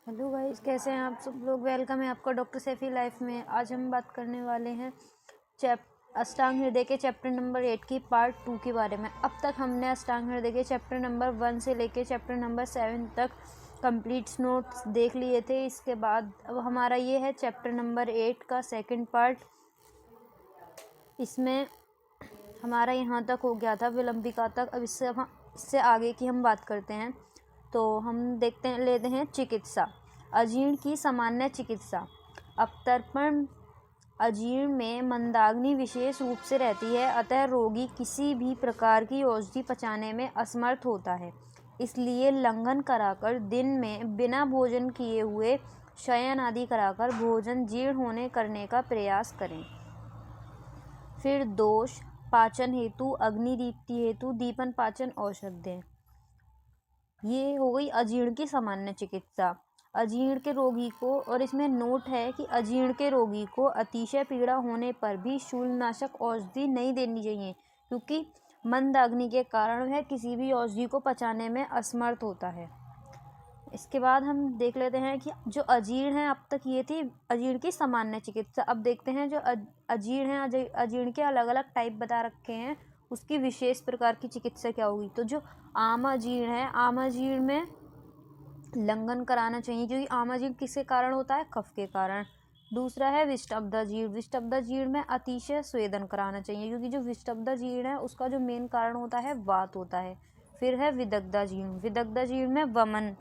Hello guys, कैसे हैं आप सब लोग। वेलकम है आपका डॉक्टर सैफी लाइफ में। आज हम बात करने वाले हैं अष्टांग हृदय के चैप्टर नंबर 8 की पार्ट 2 के बारे में। अब तक हमने अष्टांग हृदय के चैप्टर नंबर 1 से लेके चैप्टर नंबर 7 तक कंप्लीट नोट्स देख लिए थे। इसके बाद अब हमारा ये है चैप्टर नंबर 8 का सेकंड पार्ट। इसमें हमारा यहाँ तक हो गया था विलंबिका तक। अब इससे आगे की हम बात करते हैं। तो हम लेते हैं चिकित्सा। अजीर्ण की सामान्य चिकित्सा। अवतर्पण अजीर्ण में मंदाग्नि विशेष रूप से रहती है, अतः रोगी किसी भी प्रकार की औषधि पचाने में असमर्थ होता है। इसलिए लंघन कराकर दिन में बिना भोजन किए हुए शयन आदि कराकर भोजन जीर्ण होने करने का प्रयास करें। फिर दोष पाचन हेतु अग्नि दीप्ति हेतु दीपन पाचन औषध दें। ये हो गई अजीर्ण की सामान्य चिकित्सा। अजीर्ण के रोगी को, और इसमें नोट है कि अजीर्ण के रोगी को अतिशय पीड़ा होने पर भी शूलनाशक औषधि नहीं देनी चाहिए, क्योंकि मंदाग्नि के कारण वह किसी भी औषधि को पचाने में असमर्थ होता है। इसके बाद हम देख लेते हैं कि जो अजीर्ण है, अब तक ये थी अजीर्ण की सामान्य चिकित्सा। अब देखते हैं जो अजीर्ण है, अजीर्ण के अलग अलग टाइप बता रखे हैं, उसकी विशेष प्रकार की चिकित्सा क्या होगी। तो जो आम अजीर्ण है, आम अजीर्ण में लंघन कराना चाहिए, क्योंकि आम अजीर्ण किसके कारण होता है? कफ के कारण। दूसरा है विष्टब्धजीर्ण। विष्टब्धजीर्ण में अतिशय स्वेदन कराना चाहिए, क्योंकि जो विष्टब्धजीर्ण है उसका जो मेन कारण होता है वात होता है। फिर है विदग्धाजीर्ण। विदग्धाजीर्ण में वमन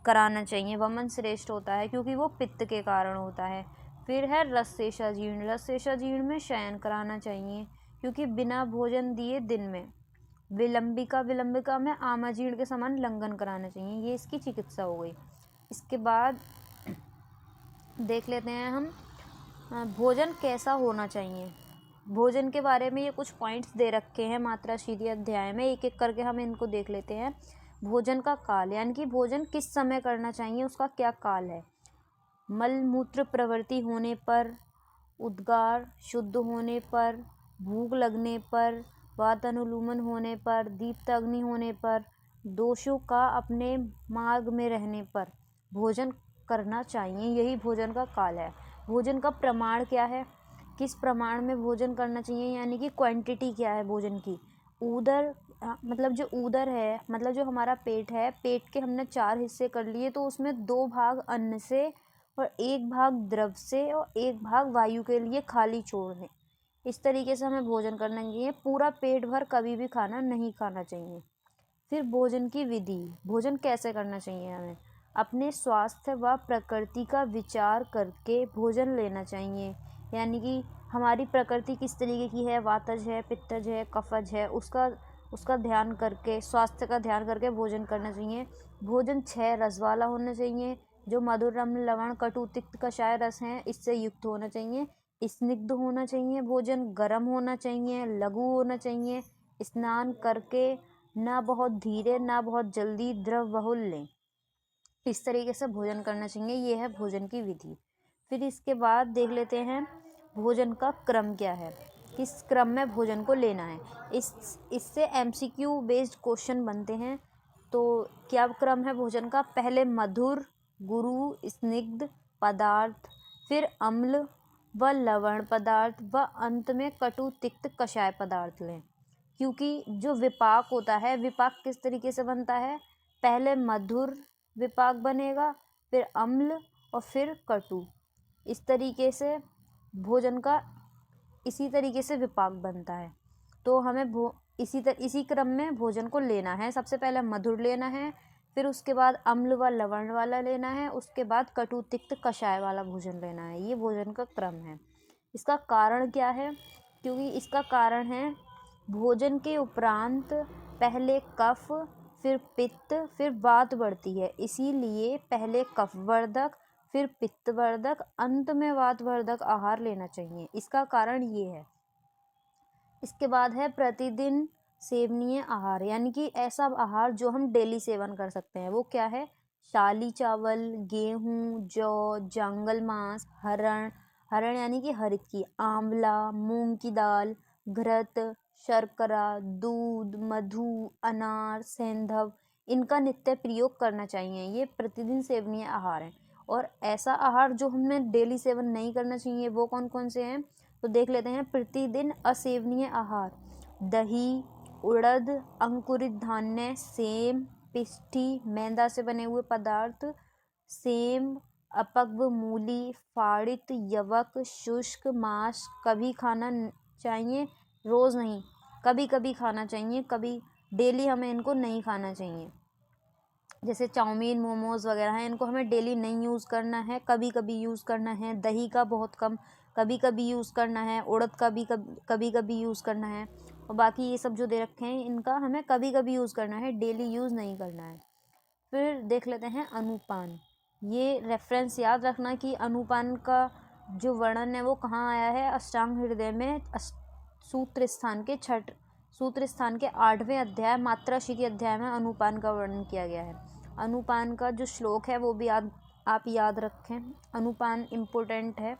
कराना चाहिए, वमन श्रेष्ठ होता है क्योंकि वो पित्त के कारण होता है। फिर है रसशेषाजीर्ण। रसशेषाजीर्ण में शयन कराना चाहिए, क्योंकि बिना भोजन दिए दिन में। विलंबिका में आम अजीर्ण के समान लंघन कराना चाहिए। ये इसकी चिकित्सा हो गई। इसके बाद देख लेते हैं हम भोजन कैसा होना चाहिए। भोजन के बारे में ये कुछ पॉइंट्स दे रखे हैं मात्राशीरी अध्याय में, एक एक करके हम इनको देख लेते हैं। भोजन का काल, यानी कि भोजन किस समय करना चाहिए, उसका क्या काल है। मल मूत्र प्रवृत्ति होने पर, उद्गार शुद्ध होने पर, भूख लगने पर, वातानुलूमन होने पर, दीप्त अग्नि होने पर, दोषों का अपने मार्ग में रहने पर भोजन करना चाहिए। यही भोजन का काल है। भोजन का प्रमाण क्या है, किस प्रमाण में भोजन करना चाहिए, यानी कि क्वांटिटी क्या है भोजन की। उदर मतलब जो उदर है, मतलब जो हमारा पेट है, पेट के हमने 4 हिस्से कर लिए, तो उसमें 2 भाग अन्न से और 1 भाग द्रव से और 1 भाग वायु के लिए खाली छोड़ दें। इस तरीके से हमें भोजन करना चाहिए। पूरा पेट भर कभी भी खाना नहीं खाना चाहिए। फिर भोजन की विधि, भोजन कैसे करना चाहिए हमें। अपने स्वास्थ्य व प्रकृति का विचार करके भोजन लेना चाहिए, यानी कि हमारी प्रकृति किस तरीके की है, वातज है, पित्तज है, कफज है, उसका ध्यान करके, स्वास्थ्य का ध्यान करके भोजन करना चाहिए। भोजन 6 रस वाला होना चाहिए, जो मधुर रम्य लवण कटु तिक्त कषाय रस हैं इससे युक्त होना चाहिए। स्निग्ध होना चाहिए, भोजन गर्म होना चाहिए, लघु होना चाहिए। स्नान करके ना बहुत धीरे ना बहुत जल्दी द्रव बहुल लें। इस तरीके से भोजन करना चाहिए। ये है भोजन की विधि। फिर इसके बाद देख लेते हैं भोजन का क्रम क्या है, किस क्रम में भोजन को लेना है। इससे MCQ बेस्ड क्वेश्चन बनते हैं। तो क्या क्रम है भोजन का? पहले मधुर गुरु स्निग्ध पदार्थ, फिर अम्ल व लवण पदार्थ व अंत में कटु तिक्त कषाय पदार्थ लें। क्योंकि जो विपाक होता है, विपाक किस तरीके से बनता है? पहले मधुर विपाक बनेगा, फिर अम्ल और फिर कटु। इस तरीके से भोजन का इसी तरीके से विपाक बनता है। तो हमें इसी क्रम में भोजन को लेना है। सबसे पहले मधुर लेना है, फिर उसके बाद अम्ल व लवण वाला लेना है, उसके बाद कटु तिक्त कषाय वाला भोजन लेना है। ये भोजन का क्रम है। इसका कारण क्या है? क्योंकि इसका कारण है भोजन के उपरांत पहले कफ, फिर पित्त, फिर वात बढ़ती है, इसीलिए पहले कफवर्धक, फिर पित्तवर्धक, अंत में वातवर्धक आहार लेना चाहिए। इसका कारण ये है। इसके बाद है प्रतिदिन सेवनीय आहार, यानी कि ऐसा आहार जो हम डेली सेवन कर सकते हैं। वो क्या है? शाली चावल, गेहूँ, जौ, जंगल मांस, हरण यानी कि हरित की, आंवला, मूंग की दाल, घृत, शर्करा, दूध, मधु, अनार, सेंधव, इनका नित्य प्रयोग करना चाहिए। ये प्रतिदिन सेवनीय आहार हैं। और ऐसा आहार जो हमें डेली सेवन नहीं करना चाहिए वो कौन कौन से हैं, तो देख लेते हैं। प्रतिदिन असेवनीय आहार: दही, उड़द, अंकुरित धान्य, सेम, पिष्ठी, मैदा से बने हुए पदार्थ, सेम, अपक्व मूली, फाड़ित यवक, शुष्क मांस। कभी खाना चाहिए, रोज़ नहीं, कभी कभी खाना चाहिए, कभी, डेली हमें इनको नहीं खाना चाहिए। जैसे चाउमीन, मोमोज़ वगैरह हैं, इनको हमें डेली नहीं यूज़ करना है, कभी कभी यूज़ करना है। दही का बहुत कम, कभी कभी यूज़ करना है। उड़द का भी कभी कभी यूज़ करना है। और बाकी ये सब जो दे रखे हैं इनका हमें कभी कभी यूज़ करना है, डेली यूज़ नहीं करना है। फिर देख लेते हैं अनुपान। ये रेफरेंस याद रखना कि अनुपान का जो वर्णन है वो कहाँ आया है, अष्टांग हृदय में सूत्र स्थान के 8वें अध्याय मात्राशी के अध्याय में अनुपान का वर्णन किया गया है। अनुपान का जो श्लोक है वो भी आप याद रखें। अनुपान इम्पोर्टेंट है।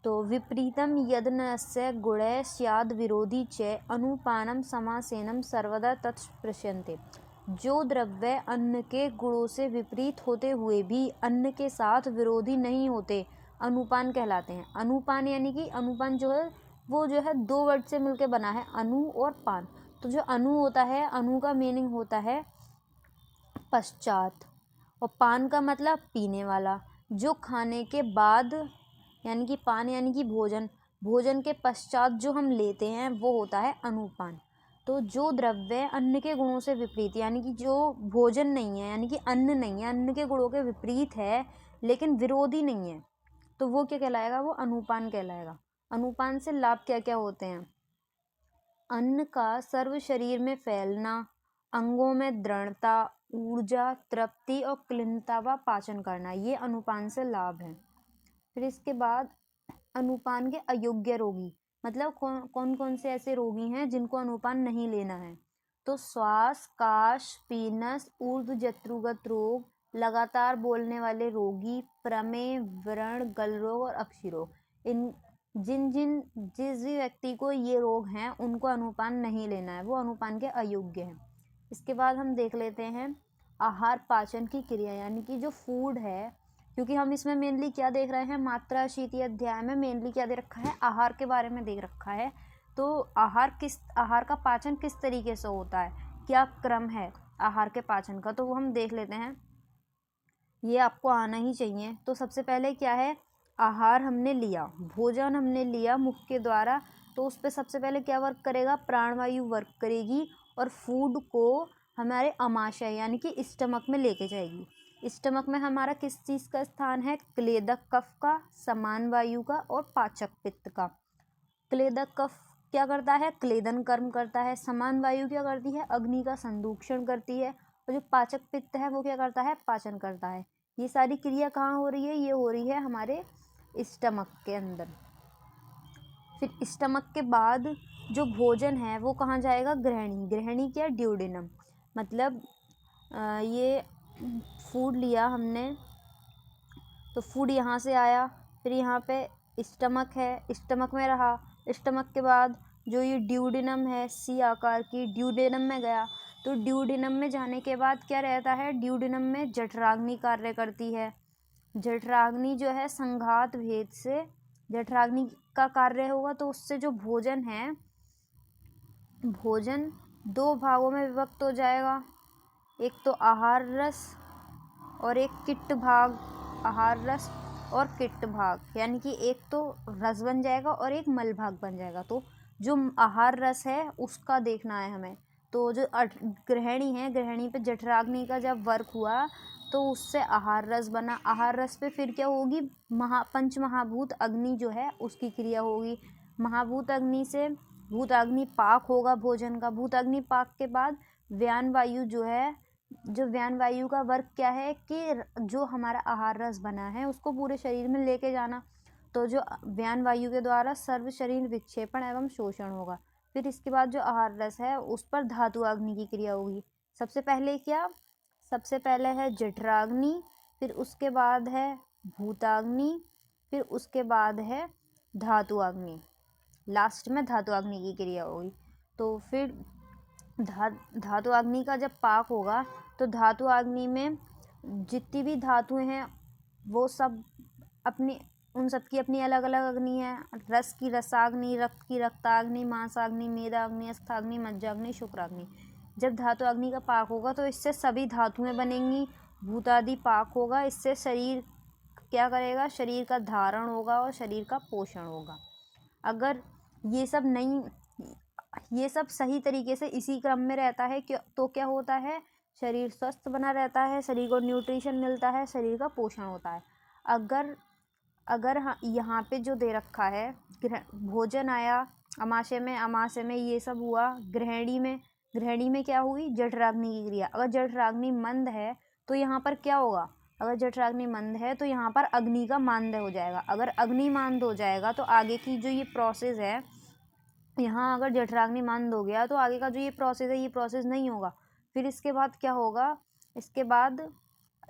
तो विपरीतम यदनस्य गुणे स्याद विरोधी च अनुपानम समासेनम सर्वदा तत्स्पृश्यन्ते। जो द्रव्य अन्न के गुणों से विपरीत होते हुए भी अन्न के साथ विरोधी नहीं होते, अनुपान कहलाते हैं। अनुपान यानी कि अनुपान जो है वो जो है 2 वर्ड से मिलकर बना है, अनु और पान। तो जो अनु होता है, अनु का मीनिंग होता है पश्चात, और पान का मतलब पीने वाला। जो खाने के बाद यानी कि पान यानी कि भोजन के पश्चात जो हम लेते हैं वो होता है अनुपान। तो जो द्रव्य अन्न के गुणों से विपरीत, यानी कि जो भोजन नहीं है, यानी कि अन्न नहीं है, अन्न के गुणों के विपरीत है लेकिन विरोधी नहीं है, तो वो क्या कहलाएगा, वो अनुपान कहलाएगा। अनुपान से लाभ क्या क्या होते हैं? अन्न का सर्व शरीर में फैलना, अंगों में दृढ़ता, ऊर्जा, तृप्ति और क्लीनता व पाचन करना, ये अनुपान से लाभ है। फिर इसके बाद अनुपान के अयोग्य रोगी, मतलब कौन कौन से ऐसे रोगी हैं जिनको अनुपान नहीं लेना है। तो श्वास, काश, पीनस, ऊर्ध्व जत्रुगत रोग, लगातार बोलने वाले रोगी, प्रमेय, व्रण, गल रोग और अक्षिरोग, इन जिस भी व्यक्ति को ये रोग हैं उनको अनुपान नहीं लेना है, वो अनुपान के अयोग्य हैं। इसके बाद हम देख लेते हैं आहार पाचन की क्रिया, यानी कि जो फूड है, क्योंकि हम इसमें मेनली क्या देख रहे हैं, मात्राशीति अध्याय में मेनली क्या दे रखा है, आहार के बारे में देख रखा है। तो आहार का पाचन किस तरीके से होता है, क्या क्रम है आहार के पाचन का, तो वो हम देख लेते हैं। ये आपको आना ही चाहिए। तो सबसे पहले क्या है, आहार हमने लिया, भोजन हमने लिया मुख के द्वारा, तो उस पर सबसे पहले क्या वर्क करेगा, प्राणवायु वर्क करेगी और फूड को हमारे आमाशय यानी कि स्टमक में लेके जाएगी। स्टमक में हमारा किस चीज़ का स्थान है, क्लेदक कफ का, समान वायु का और पाचक पित्त का। क्लेदक कफ क्या करता है, क्लेदन कर्म करता है। समान वायु क्या करती है, अग्नि का संदूषण करती है। और जो पाचक पित्त है वो क्या करता है, पाचन करता है। ये सारी क्रिया कहाँ हो रही है, ये हो रही है हमारे स्टमक के अंदर। फिर स्टमक के बाद जो भोजन है वो कहाँ जाएगा, ग्रहणी क्या, ड्यूडेनम, मतलब ये फूड लिया हमने, तो फूड यहाँ से आया, फिर यहाँ पे स्टमक है, स्टमक में रहा, स्टमक के बाद जो ये ड्यूडेनम है सी आकार की, ड्यूडेनम में गया। तो ड्यूडेनम में जाने के बाद क्या रहता है, ड्यूडेनम में जठराग्नि कार्य करती है। जठराग्नि जो है संघात भेद से जठराग्नि का कार्य होगा, तो उससे जो भोजन है, भोजन 2 भागों में विभक्त हो जाएगा, एक तो आहार रस और एक किट्ट भाग। आहार रस और किट्ट भाग, यानी कि एक तो रस बन जाएगा और एक मल भाग बन जाएगा। तो जो आहार रस है उसका देखना है हमें। तो जो ग्रहणी है, ग्रहणी पे जठराग्नि का जब वर्क हुआ तो उससे आहार रस बना। आहार रस पे फिर क्या होगी, पंच महाभूत अग्नि जो है उसकी क्रिया होगी। महाभूत अग्नि से भूताग्नि पाक होगा भोजन का। भूताग्नि पाक के बाद व्यान वायु जो है, जो व्यान वायु का वर्क क्या है कि जो हमारा आहार रस बना है उसको पूरे शरीर में लेके जाना। तो जो व्यान वायु के द्वारा सर्व शरीर विक्षेपण एवं शोषण होगा। फिर इसके बाद जो आहार रस है उस पर धातु अग्नि की क्रिया होगी। सबसे पहले है जठराग्नि, फिर उसके बाद है भूताग्नि, फिर उसके बाद है धातु अग्नि, लास्ट में धातु अग्नि की क्रिया होगी। तो फिर धातु अग्नि का जब पाक होगा तो धातु अग्नि में जितनी भी धातुएं हैं वो सब उन सब की अपनी अलग अलग अग्नि है। रस की रसाग्नि, रक्त की रक्ताग्नि, मांसाग्नि, मेदाग्नि, अस्थाग्नि, मज्जाग्नि, शुक्राग्नि। जब धातु अग्नि का पाक होगा तो इससे सभी धातुएं बनेंगी, भूतादि पाक होगा, इससे शरीर क्या करेगा, शरीर का धारण होगा और शरीर का पोषण होगा। अगर ये सब सही तरीके से इसी क्रम में रहता है तो क्या होता है, शरीर स्वस्थ बना रहता है, शरीर को न्यूट्रिशन मिलता है, शरीर का पोषण होता है। अगर यहाँ पे जो दे रखा है, भोजन आया अमाशय में ये सब हुआ, गृहिणी में क्या हुई, जठराग्नि की क्रिया। अगर जठराग्नि मंद है तो यहाँ पर क्या होगा, अगर जठराग्नि मंद है तो यहाँ पर अग्नि का मांद्य हो जाएगा। अगर अग्नि मांद हो जाएगा तो आगे की जो ये प्रोसेस है, यहाँ अगर जठराग्नि मंद हो गया तो आगे का जो ये प्रोसेस नहीं होगा। फिर इसके बाद क्या होगा, इसके बाद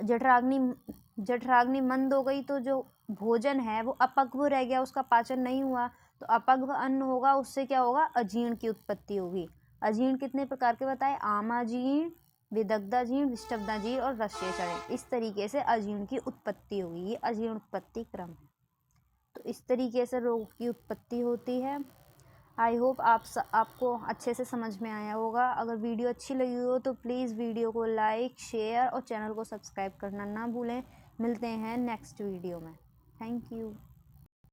जठराग्नि मंद हो गई तो जो भोजन है वो अपक्व रह गया, उसका पाचन नहीं हुआ, तो अपक्व अन्न होगा, उससे क्या होगा, अजीर्ण की उत्पत्ति होगी। अजीर्ण कितने प्रकार के बताए, आमाजीर्ण, विदग्धाजीर्ण, विष्टब्धाजीर्ण और रसशेषण। इस तरीके से अजीर्ण की उत्पत्ति होगी, ये अजीर्ण उत्पत्ति क्रम है। तो इस तरीके से रोग की उत्पत्ति होती है। आई होप आपको अच्छे से समझ में आया होगा। अगर वीडियो अच्छी लगी हो तो प्लीज़ वीडियो को लाइक, शेयर और चैनल को सब्सक्राइब करना ना भूलें। मिलते हैं नेक्स्ट वीडियो में। Thank you.